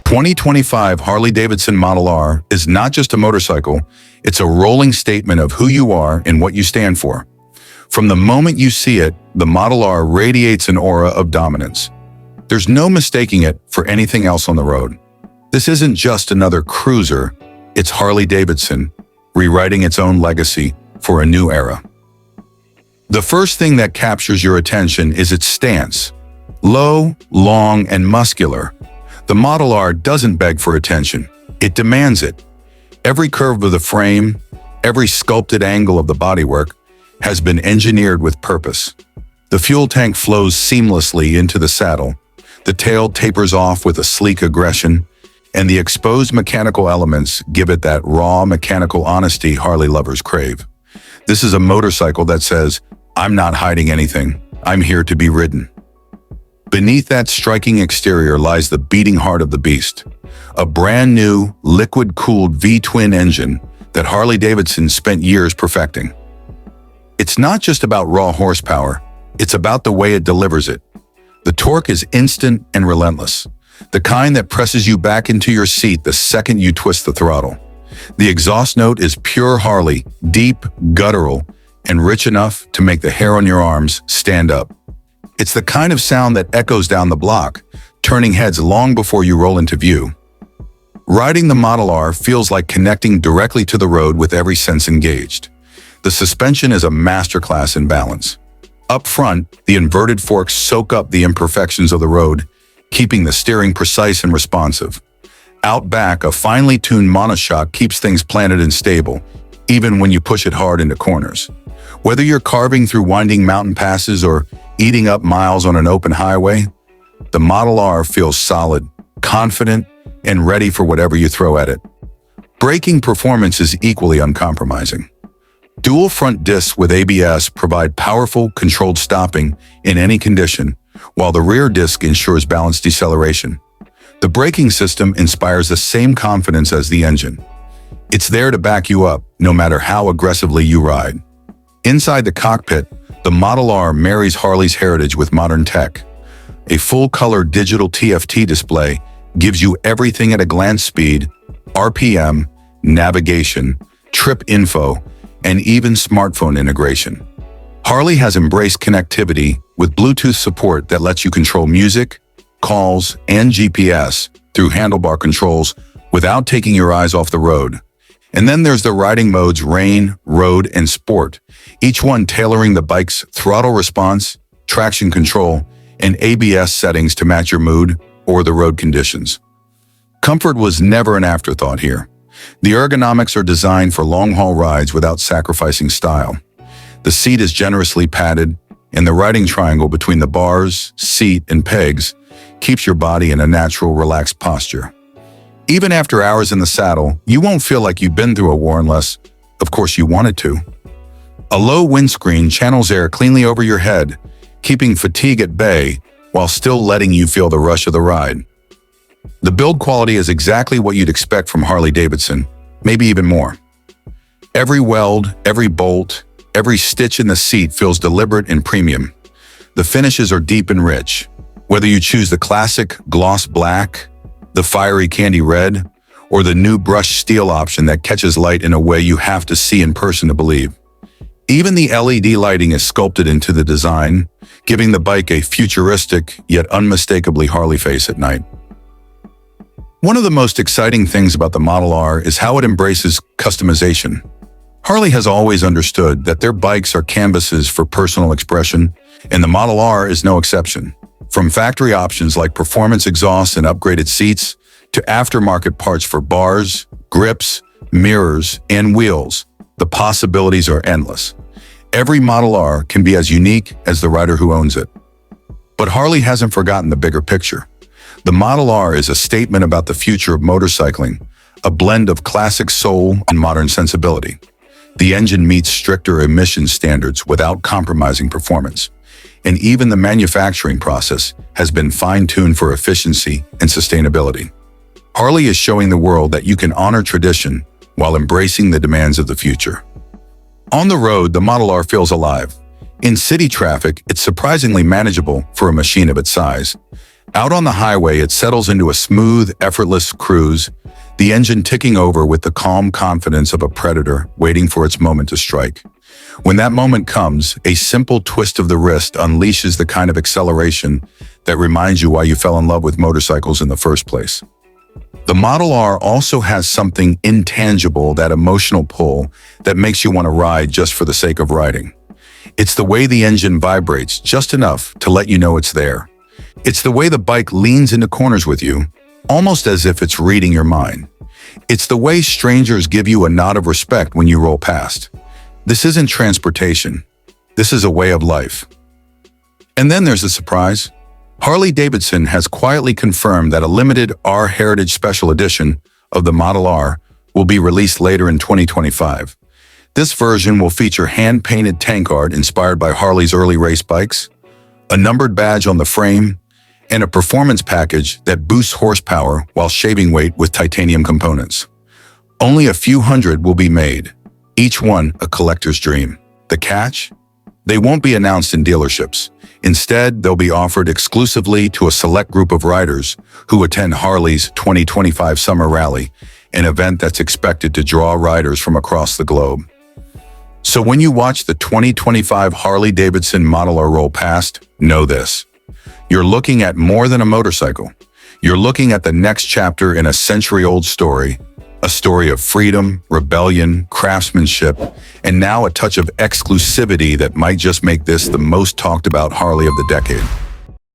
2025 Harley Davidson Model R is not just a motorcycle, it's a rolling statement of who you are and what you stand for. From the moment you see it, the Model R radiates an aura of dominance. There's no mistaking it for anything else on the road. This isn't just another cruiser, it's Harley Davidson, rewriting its own legacy for a new era. The first thing that captures your attention is its stance. Low, long, and muscular, the Model R doesn't beg for attention, it demands it. Every curve of the frame, every sculpted angle of the bodywork has been engineered with purpose. The fuel tank flows seamlessly into the saddle, the tail tapers off with a sleek aggression, and the exposed mechanical elements give it that raw mechanical honesty Harley lovers crave. This is a motorcycle that says, "I'm not hiding anything, I'm here to be ridden." Beneath that striking exterior lies the beating heart of the beast, a brand new, liquid-cooled V-twin engine that Harley Davidson spent years perfecting. It's not just about raw horsepower, it's about the way it delivers it. The torque is instant and relentless, the kind that presses you back into your seat the second you twist the throttle. The exhaust note is pure Harley, deep, guttural, and rich enough to make the hair on your arms stand up. It's the kind of sound that echoes down the block, turning heads long before you roll into view. Riding the Model R feels like connecting directly to the road with every sense engaged. The suspension is a masterclass in balance. Up front, the inverted forks soak up the imperfections of the road, keeping the steering precise and responsive. Out back, a finely tuned monoshock keeps things planted and stable, even when you push it hard into corners. Whether you're carving through winding mountain passes or eating up miles on an open highway, the Model R feels solid, confident, and ready for whatever you throw at it. Braking performance is equally uncompromising. Dual front discs with ABS provide powerful, controlled stopping in any condition, while the rear disc ensures balanced deceleration. The braking system inspires the same confidence as the engine. It's there to back you up, no matter how aggressively you ride. Inside the cockpit, the Model R marries Harley's heritage with modern tech. A full-color digital TFT display gives you everything at a glance: speed, RPM, navigation, trip info, and even smartphone integration. Harley has embraced connectivity with Bluetooth support that lets you control music, calls, and GPS through handlebar controls without taking your eyes off the road. And then there's the riding modes: rain, road, and sport, each one tailoring the bike's throttle response, traction control, and ABS settings to match your mood or the road conditions. Comfort was never an afterthought here. The ergonomics are designed for long-haul rides without sacrificing style. The seat is generously padded, and the riding triangle between the bars, seat, and pegs keeps your body in a natural, relaxed posture. Even after hours in the saddle, you won't feel like you've been through a war unless, of course, you wanted to. A low windscreen channels air cleanly over your head, keeping fatigue at bay while still letting you feel the rush of the ride. The build quality is exactly what you'd expect from Harley Davidson, maybe even more. Every weld, every bolt, every stitch in the seat feels deliberate and premium. The finishes are deep and rich. Whether you choose the classic gloss black, the fiery candy red, or the new brushed steel option that catches light in a way you have to see in person to believe. Even the LED lighting is sculpted into the design, giving the bike a futuristic yet unmistakably Harley face at night. One of the most exciting things about the Model R is how it embraces customization. Harley has always understood that their bikes are canvases for personal expression, and the Model R is no exception. From factory options like performance exhausts and upgraded seats, to aftermarket parts for bars, grips, mirrors, and wheels, the possibilities are endless. Every Model R can be as unique as the rider who owns it. But Harley hasn't forgotten the bigger picture. The Model R is a statement about the future of motorcycling, a blend of classic soul and modern sensibility. The engine meets stricter emissions standards without compromising performance. And even the manufacturing process has been fine-tuned for efficiency and sustainability. Harley is showing the world that you can honor tradition while embracing the demands of the future. On the road, the Model R feels alive. In city traffic, it's surprisingly manageable for a machine of its size. Out on the highway, it settles into a smooth, effortless cruise, the engine ticking over with the calm confidence of a predator waiting for its moment to strike. When that moment comes, a simple twist of the wrist unleashes the kind of acceleration that reminds you why you fell in love with motorcycles in the first place. The Model R also has something intangible, that emotional pull that makes you want to ride just for the sake of riding. It's the way the engine vibrates just enough to let you know it's there. It's the way the bike leans into corners with you, almost as if it's reading your mind. It's the way strangers give you a nod of respect when you roll past. This isn't transportation. This is a way of life. And then there's the surprise. Harley Davidson has quietly confirmed that a limited R Heritage Special Edition of the Model R will be released later in 2025. This version will feature hand-painted tank art inspired by Harley's early race bikes, a numbered badge on the frame, and a performance package that boosts horsepower while shaving weight with titanium components. Only a few hundred will be made, each one a collector's dream. The catch? They won't be announced in dealerships. Instead, they'll be offered exclusively to a select group of riders who attend Harley's 2025 Summer Rally, an event that's expected to draw riders from across the globe. So when you watch the 2025 Harley Davidson Model R roll past, know this. You're looking at more than a motorcycle. You're looking at the next chapter in a century-old story, a story of freedom, rebellion, craftsmanship, and now a touch of exclusivity that might just make this the most talked about Harley of the decade.